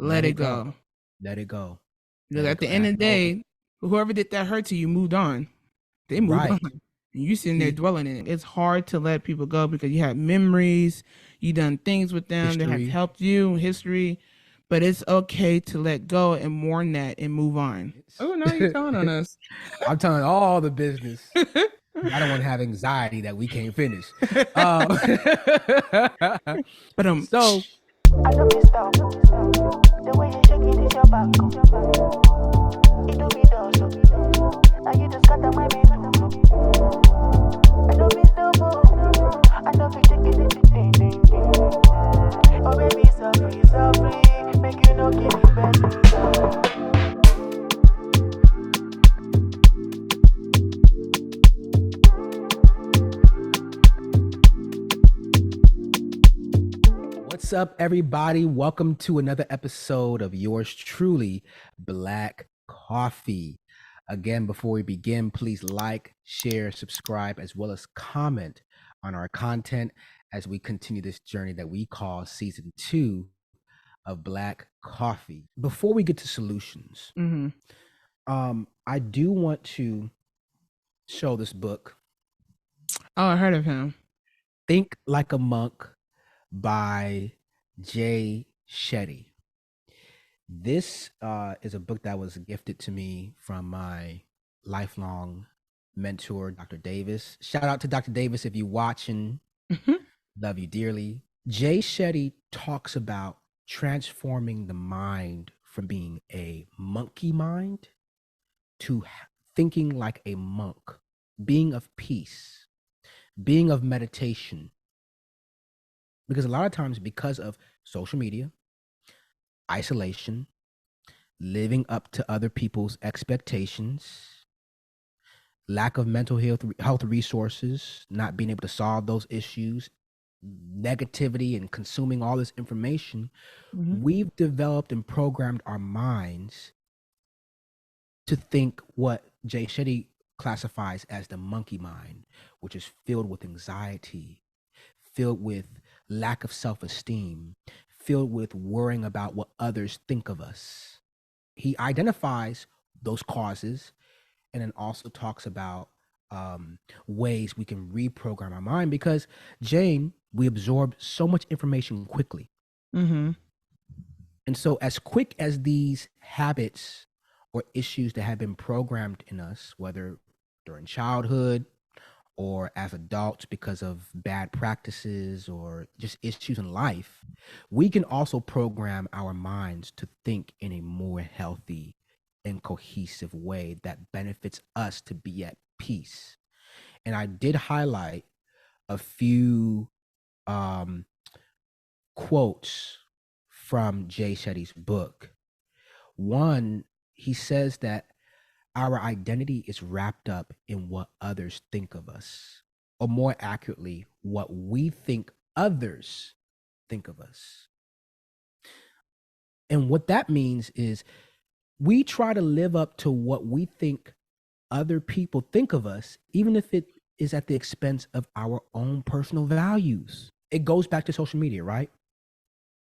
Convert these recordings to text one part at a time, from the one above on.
let it go. Let it go. Because Let it at go. the end of the day, whoever did that hurt to you moved on. They moved Right. on. And you sitting there dwelling in it. It's hard to let people go because you have memories, you done things with them that have helped you, history. But it's okay to let go and mourn that and move on. Oh, no, you're telling on us. I'm telling all the business. I don't want to have anxiety that we can't finish. But so I don't be stop. The way you shake it is your back. It do be done. Now you just got my baby. I don't be stop. I don't be shaking it. Oh baby, so free. Make you no give me better. What's up, everybody? Welcome to another episode of yours truly, BlaqKoffee. Again, before we begin, please like, share, subscribe, as well as comment on our content as we continue this journey that we call Season 2 of BlaqKoffee. Before we get to solutions, I do want to show this book. Oh, I heard of him. Think Like a Monk by Shetty. This is a book that was gifted to me from my lifelong mentor, Dr. Davis. Shout out to Dr. Davis if you're watching. Love you dearly. Shetty talks about transforming the mind from being a monkey mind to thinking like a monk, being of peace, being of meditation. Because a lot of times, because of social media, isolation, living up to other people's expectations, lack of mental health resources, not being able to solve those issues, negativity, and consuming all this information, we've developed and programmed our minds to think what Shetty classifies as the monkey mind, which is filled with anxiety, filled with lack of self-esteem, filled with worrying about what others think of us. He identifies those causes and then also talks about ways we can reprogram our mind because, Jane, we absorb so much information quickly. And so as quick as these habits or issues that have been programmed in us, whether during childhood, or as adults because of bad practices or just issues in life, we can also program our minds to think in a more healthy and cohesive way that benefits us to be at peace. And I did highlight a few quotes from Shetty's book. One, he says that our identity is wrapped up in what others think of us, or more accurately, what we think others think of us. And what that means is we try to live up to what we think other people think of us, even if it is at the expense of our own personal values. It goes back to social media, right?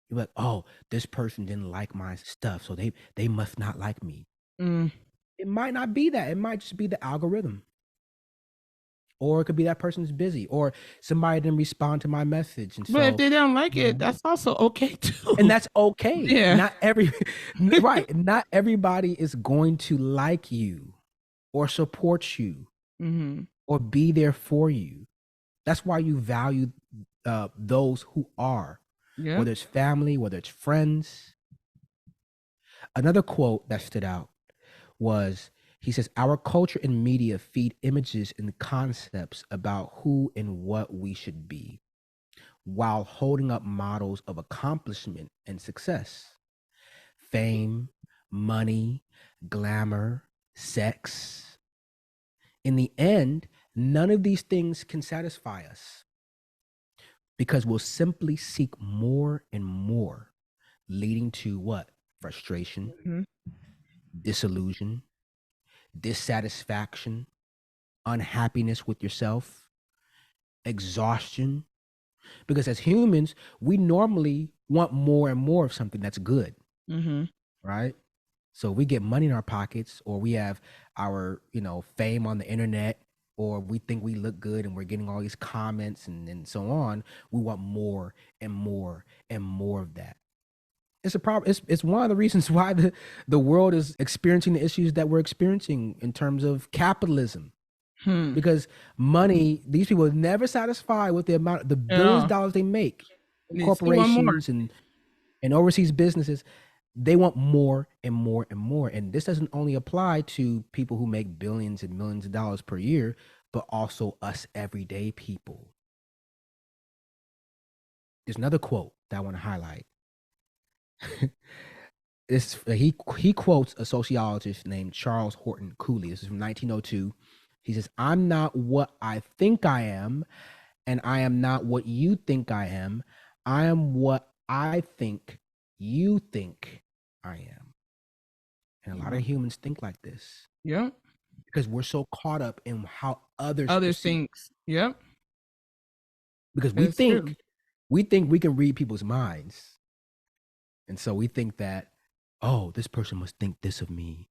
You're like, oh, this person didn't like my stuff, so they must not like me. It might not be that. It might just be the algorithm. Or it could be that person's busy, or somebody didn't respond to my message. And but if they don't like it, that's also okay too. And that's okay. Yeah. Not everybody is going to like you or support you or be there for you. That's why you value those who are, whether it's family, whether it's friends. Another quote that stood out was, he says, our culture and media feed images and concepts about who and what we should be, while holding up models of accomplishment and success. Fame, money, glamour, sex. In the end, none of these things can satisfy us because we'll simply seek more and more, leading to what? Frustration, disillusion, dissatisfaction, unhappiness with yourself, exhaustion. Because as humans, we normally want more and more of something that's good. Mm-hmm. right? So we get money in our pockets, or we have our, fame on the internet, or we think we look good and we're getting all these comments and so on. We want more and more and more of that. It's a problem. It's one of the reasons why the world is experiencing the issues that we're experiencing in terms of capitalism. Because money, these people are never satisfied with the billions of dollars they make. Corporations and overseas businesses, they want more and more and more. And this doesn't only apply to people who make billions and millions of dollars per year, but also us everyday people. There's another quote that I want to highlight. He quotes a sociologist named Charles Horton Cooley. This is from 1902. He says, "I'm not what I think I am, and I am not what you think I am. I am what I think you think I am." And a lot of humans think like this. Yep. Because we're so caught up in how others think. Yep. Because we think we can read people's minds. And so we think that, oh, this person must think this of me,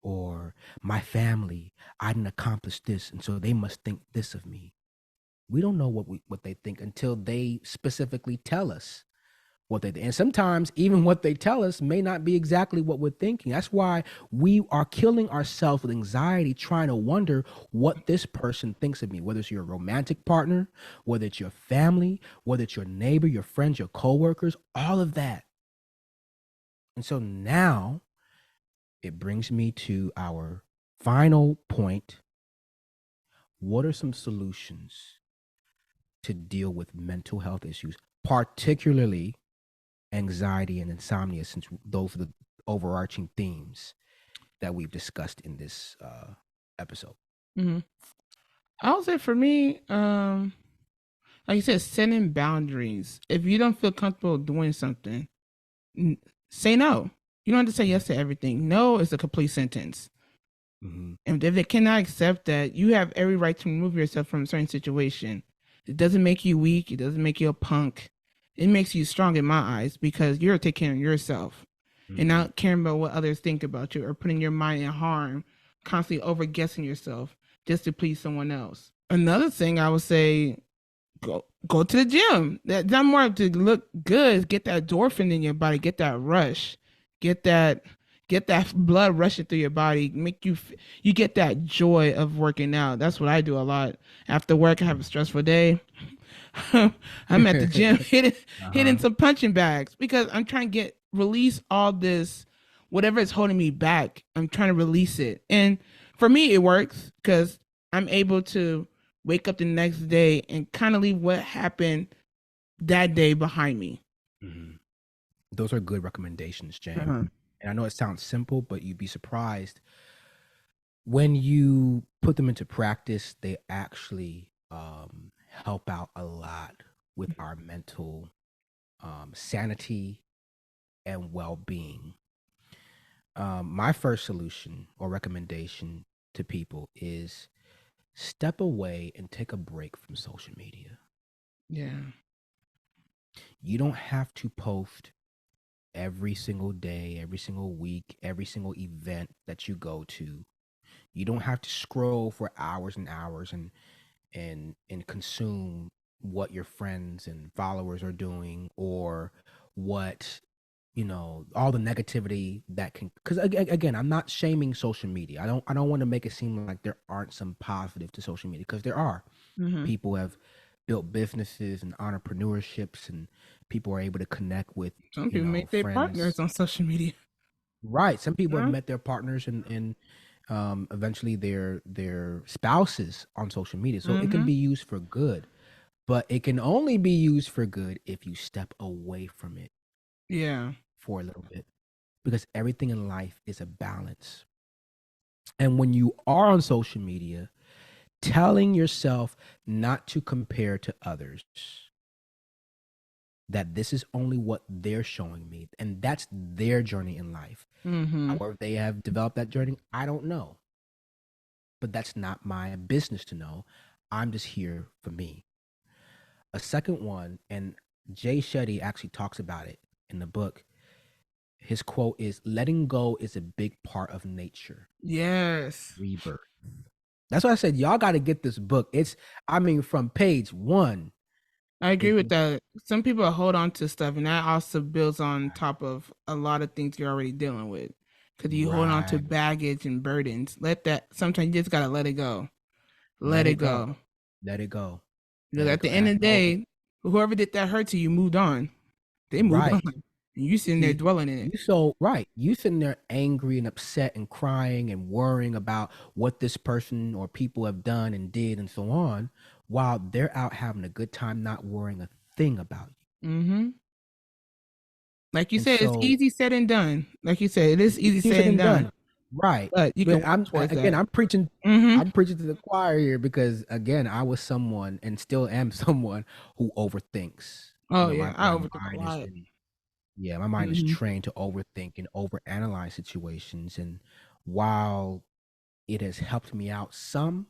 or my family, I didn't accomplish this, and so they must think this of me. We don't know what they think until they specifically tell us what they think. And sometimes even what they tell us may not be exactly what we're thinking. That's why we are killing ourselves with anxiety, trying to wonder what this person thinks of me, whether it's your romantic partner, whether it's your family, whether it's your neighbor, your friends, your coworkers, all of that. And so now it brings me to our final point. What are some solutions to deal with mental health issues, particularly anxiety and insomnia, since those are the overarching themes that we've discussed in this episode? Mm-hmm. I would say for me, like you said, setting boundaries. If you don't feel comfortable doing something, say no. You don't have to say yes to everything. No is a complete sentence. Mm-hmm. And if they cannot accept that, you have every right to remove yourself from a certain situation. It doesn't make you weak. It doesn't make you a punk. It makes you strong in my eyes, because you're taking care of yourself and not caring about what others think about you, or putting your mind in harm, constantly over-guessing yourself just to please someone else. Another thing I would say, go to the gym. That's not more to look good. Get that endorphin in your body. Get that rush. Get that blood rushing through your body. Make you get that joy of working out. That's what I do a lot. After work, I have a stressful day. I'm at the gym hitting some punching bags, because I'm trying to release all this, whatever is holding me back. I'm trying to release it. And for me, it works, because I'm able to wake up the next day and kind of leave what happened that day behind me. Mm-hmm. Those are good recommendations, Jane. And I know it sounds simple, but you'd be surprised when you put them into practice. They actually help out a lot with our mental sanity and well-being. My first solution or recommendation to people is step away and take a break from social media. Yeah. You don't have to post every single day, every single week, every single event that you go to. You don't have to scroll for hours and hours and consume what your friends and followers are doing, or what, all the negativity that can, because again, I'm not shaming social media. I don't want to make it seem like there aren't some positive to social media, because there are. People have built businesses and entrepreneurships, and people are able to connect with, some people make their partners on social media. Right. Some people have met their partners and eventually their spouses on social media. So it can be used for good, but it can only be used for good if you step away from it. Yeah. For a little bit, because everything in life is a balance. And when you are on social media, telling yourself not to compare to others, that this is only what they're showing me, and that's their journey in life. However they have developed that journey, I don't know. But that's not my business to know. I'm just here for me. A second one, and Jay Shetty actually talks about it in the book, His quote is, letting go is a big part of nature. Yes. Rebirth. That's why I said y'all got to get this book. It's, I mean, from page 1. I agree with that. Some people hold on to stuff, and that also builds on top of a lot of things you're already dealing with. Because you hold on to baggage and burdens. Let that, sometimes you just got to let it go. Let it go. Let it go. Because at the end of the day, whoever did that hurt to you moved on. They moved on. And you sitting there dwelling in it. You sitting there angry and upset and crying and worrying about what this person or people have done and did and so on, while they're out having a good time, not worrying a thing about you. Mm-hmm. Like you said, it's easy said and done. Like you said, it is easy said and done. Right. But you can I'm preaching I'm preaching to the choir here, because again, I was someone and still am someone who overthinks. Oh, yeah, I overthink a lot. Yeah, my mind is trained to overthink and overanalyze situations. And while it has helped me out some,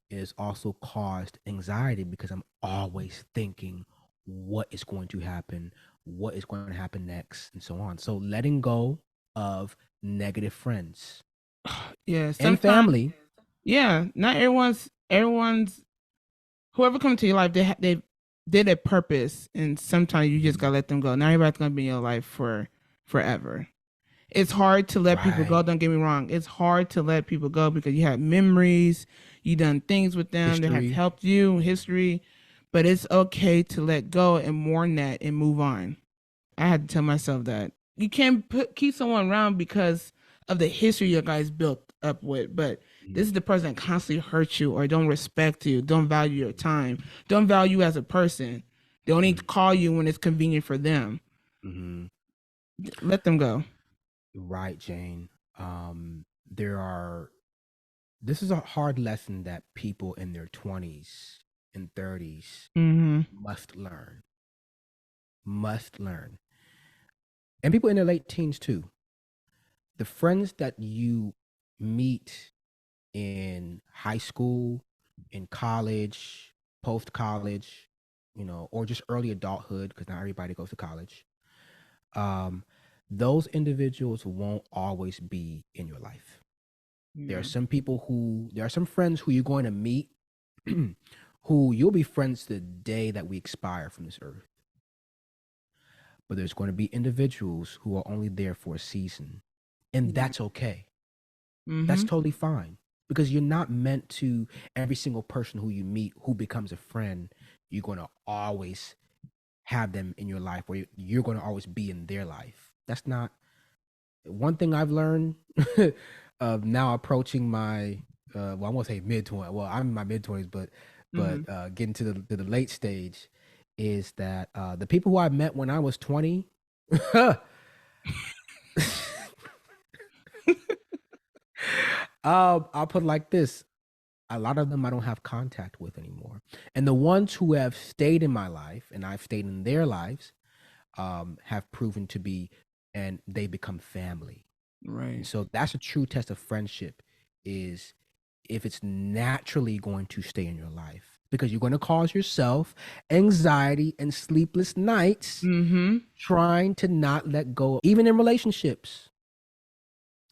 it has also caused anxiety, because I'm always thinking what is going to happen, what is going to happen next, and so on. So letting go of negative friends. Yeah, and family. Yeah, not everyone's whoever comes to your life, they did a purpose, and sometimes you just gotta let them go. Not everybody's gonna be in your life for forever. It's hard to let people go. Don't get me wrong. It's hard to let people go because you have memories, you done things with them that have helped you, history. But it's okay to let go and mourn that and move on. I had to tell myself that you can't keep someone around because of the history you guys built up with, but this is the person that constantly hurts you or don't respect you, don't value your time, don't value you as a person. They only call you when it's convenient for them. Let them go. Right, Jane. This is a hard lesson that people in their 20s and 30s must learn. And people in their late teens too. The friends that you meet in high school, in college, post-college, or just early adulthood, because not everybody goes to college. Those individuals won't always be in your life. There are some friends who you're going to meet who you'll be friends the day that we expire from this earth. But there's going to be individuals who are only there for a season. And that's okay. That's totally fine. Because you're not meant to, every single person who you meet who becomes a friend, you're going to always have them in your life, or you're going to always be in their life. That's not one thing I've learned of now approaching my, I won't say mid-20s. Well, I'm in my mid-20s, but getting to the late stage, is that the people who I met when I was 20, I'll put it like this. A lot of them I don't have contact with anymore. And the ones who have stayed in my life and I've stayed in their lives have proven to be, and they become family. Right. And so that's a true test of friendship, is if it's naturally going to stay in your life. Because you're going to cause yourself anxiety and sleepless nights trying to not let go, even in relationships.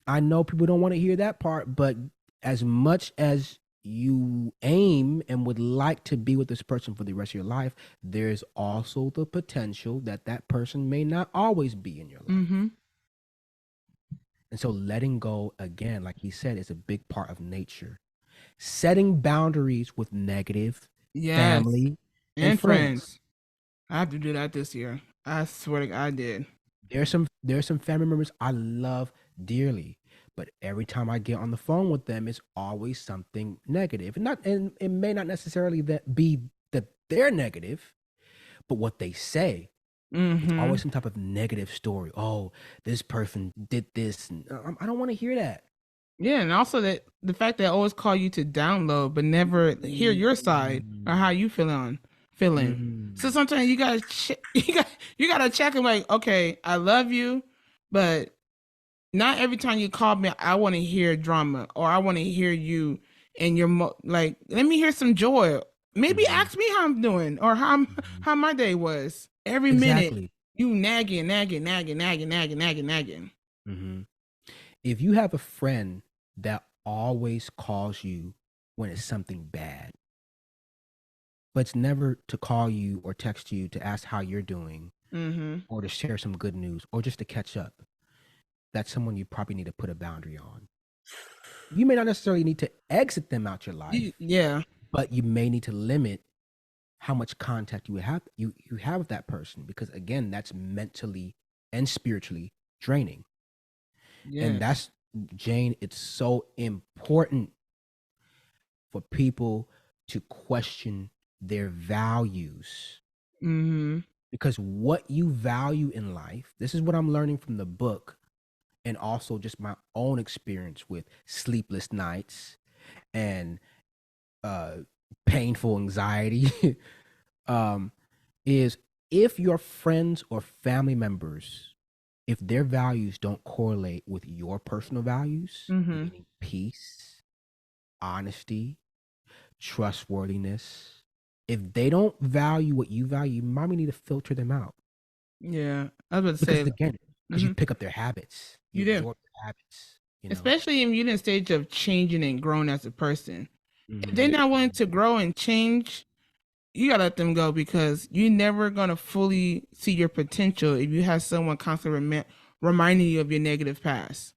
I know people don't want to hear that part, but as much as you aim and would like to be with this person for the rest of your life, there's also the potential that that person may not always be in your life. And so letting go, again, like he said, is a big part of nature. Setting boundaries with negative family and friends. I have to do that this year. I swear to God, I did. There's some family members I love dearly, but every time I get on the phone with them, it's always something negative. And it may not necessarily be that they're negative, but what they say. It's always some type of negative story. Oh, this person did this. And I don't want to hear that. Yeah, and also that the fact that I always call you to download, but never hear your side or how you feeling. So sometimes you gotta you gotta check and like, okay, I love you, but not every time you call me, I want to hear drama or I want to hear you and your like. Let me hear some joy. Maybe ask me how I'm doing or how my day was. Every minute You nagging. Mm-hmm. If you have a friend that always calls you when it's something bad, but it's never to call you or text you to ask how you're doing, or to share some good news, or just to catch up, that's someone you probably need to put a boundary on. You may not necessarily need to exit them out your life, Yeah. but you may need to limit how much contact you have with that person, because again, that's mentally and spiritually draining. Yeah. And that's, Jane, it's so important for people to question their values. Because what you value in life, this is what I'm learning from the book, and also just my own experience with sleepless nights and painful anxiety, is if your friends or family members, if their values don't correlate with your personal values, meaning peace, honesty, trustworthiness, if they don't value what you value, you might need to filter them out. Yeah, I was about to Because say, again, because you pick up their habits, You do. absorb their habits, you know? Especially if you're in a stage of changing and growing as a person. If they're not willing to grow and change, you gotta let them go, because you're never gonna fully see your potential if you have someone constantly reminding you of your negative past.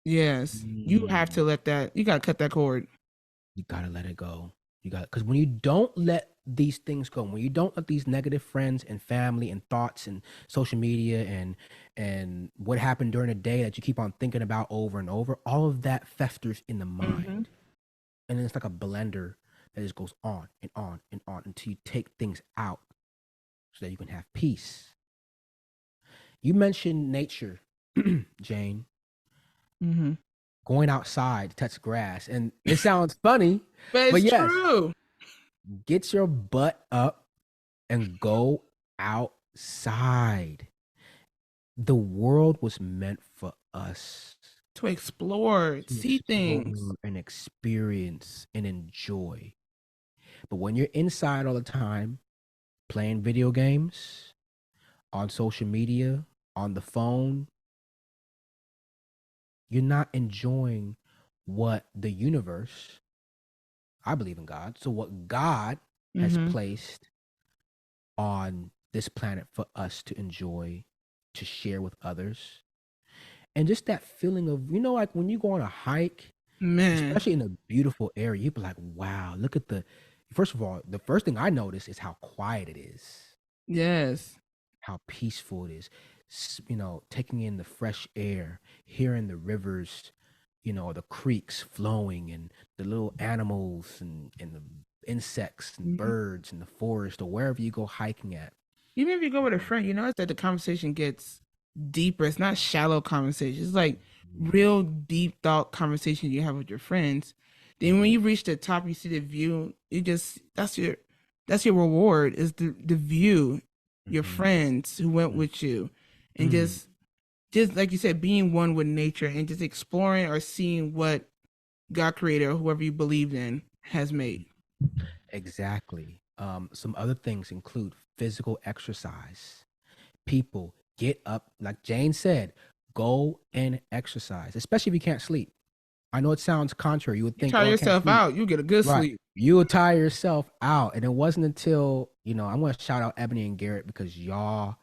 Yes, you have to let that. You gotta cut that cord. You gotta let it go. You got, because when you don't let these things go, when you don't let these negative friends and family and thoughts and social media and what happened during the day that you keep on thinking about over and over, all of that festers in the mind, and then it's like a blender that just goes on and on and on until you take things out so that you can have peace. You mentioned nature, Jane. Going outside to touch grass, and it sounds funny, but it's yes, true. Get your butt up and go outside. The world was meant for us to explore, see things, and experience and enjoy. But when you're inside all the time, playing video games, on social media, on the phone, you're not enjoying what the universe, I believe in God, so what God has placed on this planet for us to enjoy, to share with others. And just that feeling of, like when you go on a hike, especially in a beautiful area, you'd be like, wow, look at first of all, the first thing I notice is how quiet it is. Yes. How peaceful it is. Taking in the fresh air, hearing the rivers, the creeks flowing, and the little animals and the insects and birds in the forest, or wherever you go hiking at. Even if you go with a friend, you notice that the conversation gets deeper. It's not shallow conversation. It's like real deep thought conversation you have with your friends. Then when you reach the top, you see the view. That's your reward, is the view, your friends who went with you, and just like you said, being one with nature and just exploring or seeing what God created or whoever you believed in has made. Exactly. Some other things include physical exercise. People get up, like Jane said, go and exercise, especially if you can't sleep. I know it sounds contrary. You would think, tire yourself out, you get a good sleep. You will tire yourself out. And it wasn't until, I'm going to shout out Ebony and Garrett, because y'all,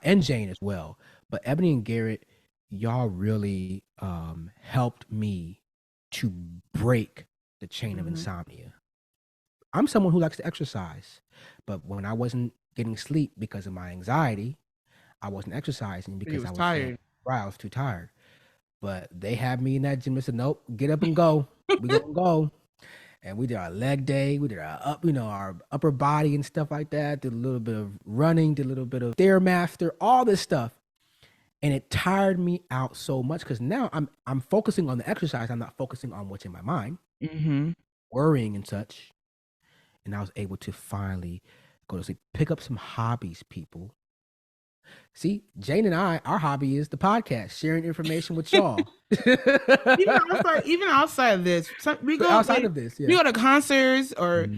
and Jane as well, but Ebony and Garrett, y'all really helped me to break the chain of insomnia. I'm someone who likes to exercise, but when I wasn't getting sleep because of my anxiety, I wasn't exercising because I was tired. I was too tired. But they had me in that gym and said, nope, get up and go. We gonna go. And we did our leg day. We did our our upper body and stuff like that. Did a little bit of running, did a little bit of Stairmaster, all this stuff. And it tired me out so much, because now I'm focusing on the exercise. I'm not focusing on what's in my mind, worrying and such. And I was able to finally go to sleep. Pick up some hobbies, people. See, Jane and I, our hobby is the podcast, sharing information with y'all. even outside of this, we go outside of this, we go to concerts or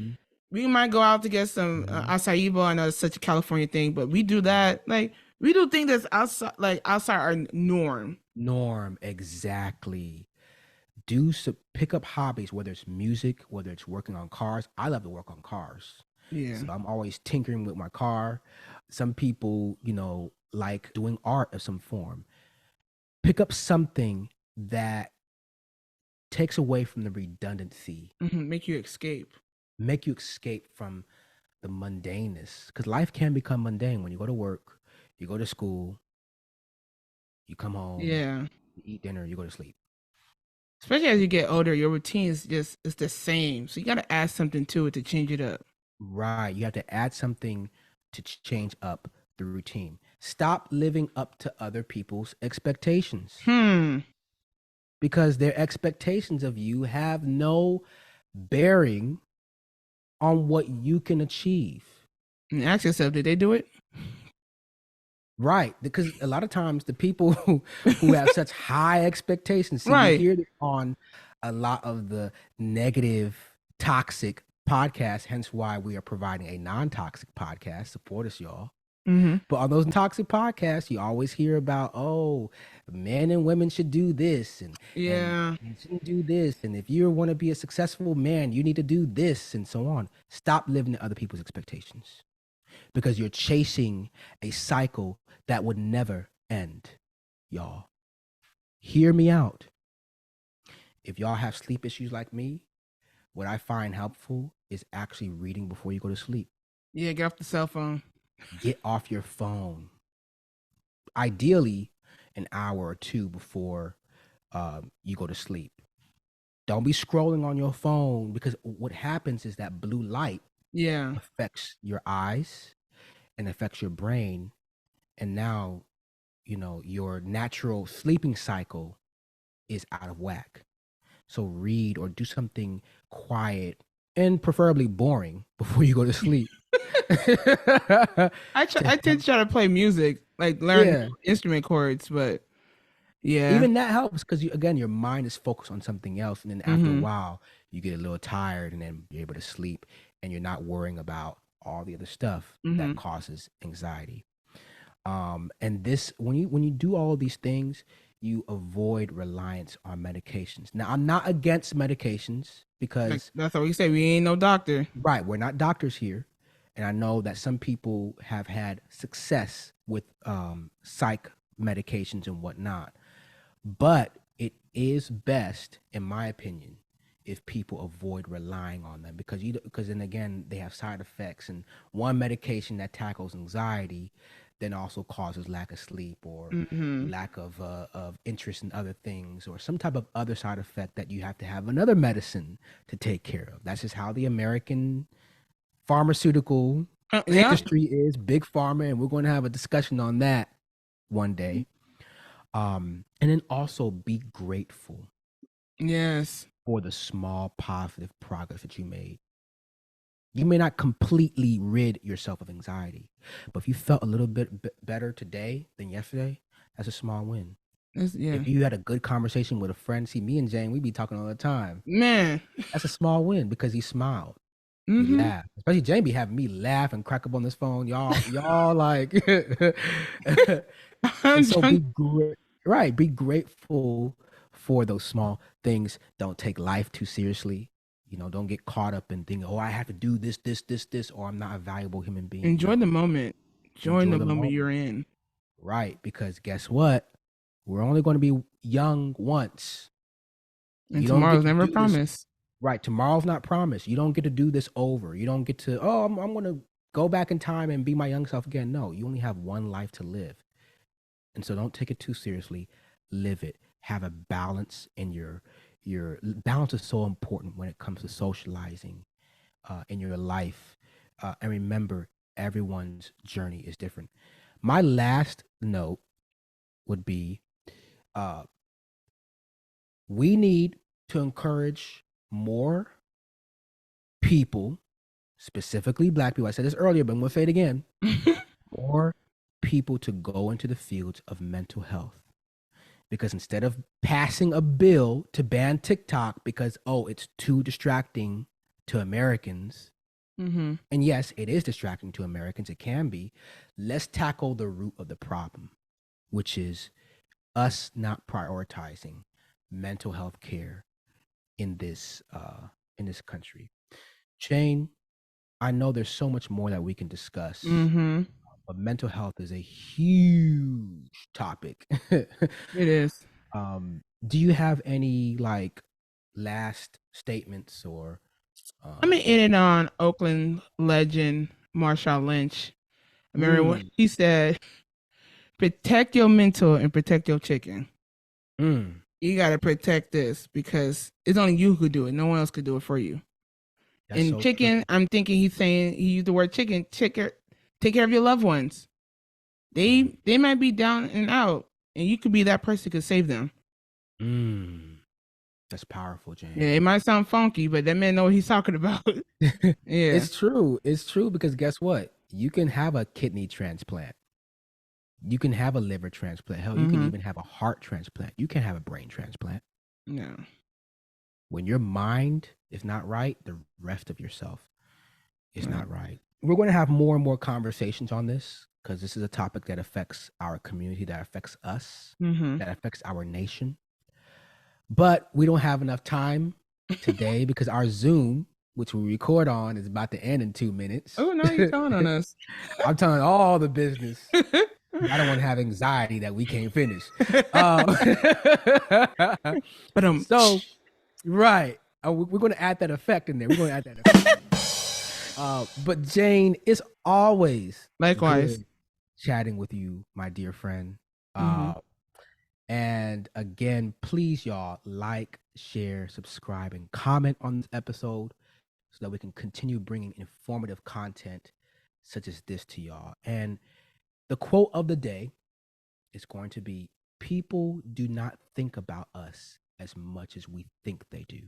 we might go out to get some acai bowl. I know it's such a California thing, but we do that. Like we do things that's outside our norm. Norm, exactly. Pick up hobbies, whether it's music, whether it's working on cars. I love to work on cars. Yeah. So I'm always tinkering with my car. Some people, like doing art of some form. Pick up something that takes away from the redundancy. Make you escape From the mundaneness. Because life can become mundane when you go to work, you go to school, you come home, yeah, you eat dinner, you go to sleep. Especially as you get older, your routine is it's the same. So you got to add something to it to change it up. Right. You have to add something to change up the routine. Stop living up to other people's expectations. Because their expectations of you have no bearing on what you can achieve. And ask yourself, did they do it? Right. Because a lot of times the people who have such high expectations, you hear this on a lot of the negative, toxic podcasts, hence why we are providing a non-toxic podcast. Support us, y'all. But on those toxic podcasts, you always hear about, men and women should do this and shouldn't do this. And if you want to be a successful man, you need to do this and so on. Stop living to other people's expectations because you're chasing a cycle that would never end, y'all. Hear me out. If y'all have sleep issues like me, what I find helpful is actually reading before you go to sleep. Yeah, get off the cell phone. Get off your phone. Ideally, an hour or two before you go to sleep. Don't be scrolling on your phone because what happens is that blue light affects your eyes and affects your brain. And now, your natural sleeping cycle is out of whack. So read or do something quiet and preferably boring before you go to sleep. I tend to try to play music, like learn instrument chords, but even that helps because your mind is focused on something else, and then after a while you get a little tired, and then you're able to sleep, and you're not worrying about all the other stuff that causes anxiety. And this, when you do all of these things, you avoid reliance on medications. Now, I'm not against medications because that's what we say. We ain't no doctor, right? We're not doctors here. And I know that some people have had success with psych medications and whatnot. But it is best, in my opinion, if people avoid relying on them because then again, they have side effects. And one medication that tackles anxiety then also causes lack of sleep or lack of interest in other things or some type of other side effect that you have to have another medicine to take care of. That's just how the American pharmaceutical industry is, big pharma, and we're going to have a discussion on that one day. And then also be grateful. Yes. For the small positive progress that you made. You may not completely rid yourself of anxiety, but if you felt a little bit better today than yesterday, that's a small win. If you had a good conversation with a friend, see me and Jane, we be talking all the time. Man, that's a small win because he smiled. He laughed. Especially Jane be having me laugh and crack up on this phone. Y'all like. So be grateful for those small things. Don't take life too seriously. Don't get caught up in thinking, I have to do this, or I'm not a valuable human being. Enjoy the moment. Enjoy the moment you're in. Right, because guess what? We're only going to be young once. And tomorrow's never promised. Right, tomorrow's not promised. You don't get to do this over. You don't get to, I'm going to go back in time and be my young self again. No, you only have one life to live. And so don't take it too seriously. Live it. Have a balance in your balance is so important when it comes to socializing in your life. And remember, everyone's journey is different. My last note would be we need to encourage more people, specifically Black people. I said this earlier, but I'm going to say it again. More people to go into the fields of mental health. Because instead of passing a bill to ban TikTok because, it's too distracting to Americans, Mm-hmm. And yes, it is distracting to Americans. It can be. Let's tackle the root of the problem, which is us not prioritizing mental health care in this country. Jane, I know there's so much more that we can discuss, Mm-hmm. but mental health is a huge topic. It is. Do you have any like last statements or? I'm gonna end it on Oakland legend Marshawn Lynch. I remember when he said, "Protect your mental and protect your chicken." You got to protect this because it's only you who do it. No one else could do it for you. That's and so chicken, true. I'm thinking he used the word chicken. Take care of your loved ones. They might be down and out, and you could be that person who could save them. That's powerful, James. Yeah, it might sound funky, but that man know what he's talking about. Yeah, It's true. It's true because guess what? You can have a kidney transplant. You can have a liver transplant. Hell, you can even have a heart transplant. You can have a brain transplant. Yeah. When your mind is not right, the rest of yourself is not right. We're going to have more and more conversations on this because this is a topic that affects our community, that affects us, that affects our nation. But we don't have enough time today because our Zoom, which we record on, is about to end in 2 minutes. Oh, no, you're telling on us. I'm telling all the business. I don't want to have anxiety that we can't finish. But so, right. We're going to add that effect in there. We're going to add that effect. But Jane, it's always likewise good chatting with you, my dear friend. And again, please, y'all, like, share, subscribe, and comment on this episode so that we can continue bringing informative content such as this to y'all. And the quote of the day is going to be, people do not think about us as much as we think they do.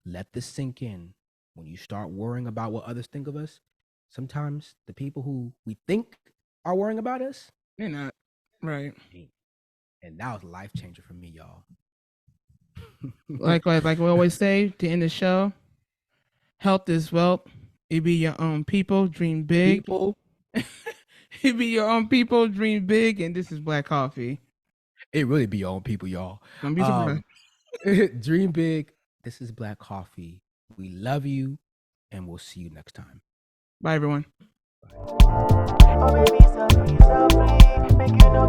Let this sink in. When you start worrying about what others think of us, sometimes the people who we think are worrying about us, they're not. Right. And that was a life changer for me, y'all. like we always say to end the show, health is wealth. It be your own people, dream big. It be your own people, dream big. And this is BlaqKoffee. It really be your own people, y'all. Don't be surprised. Dream big. This is BlaqKoffee. We love you, and we'll see you next time. Bye, everyone. Oh, baby, so free, make you know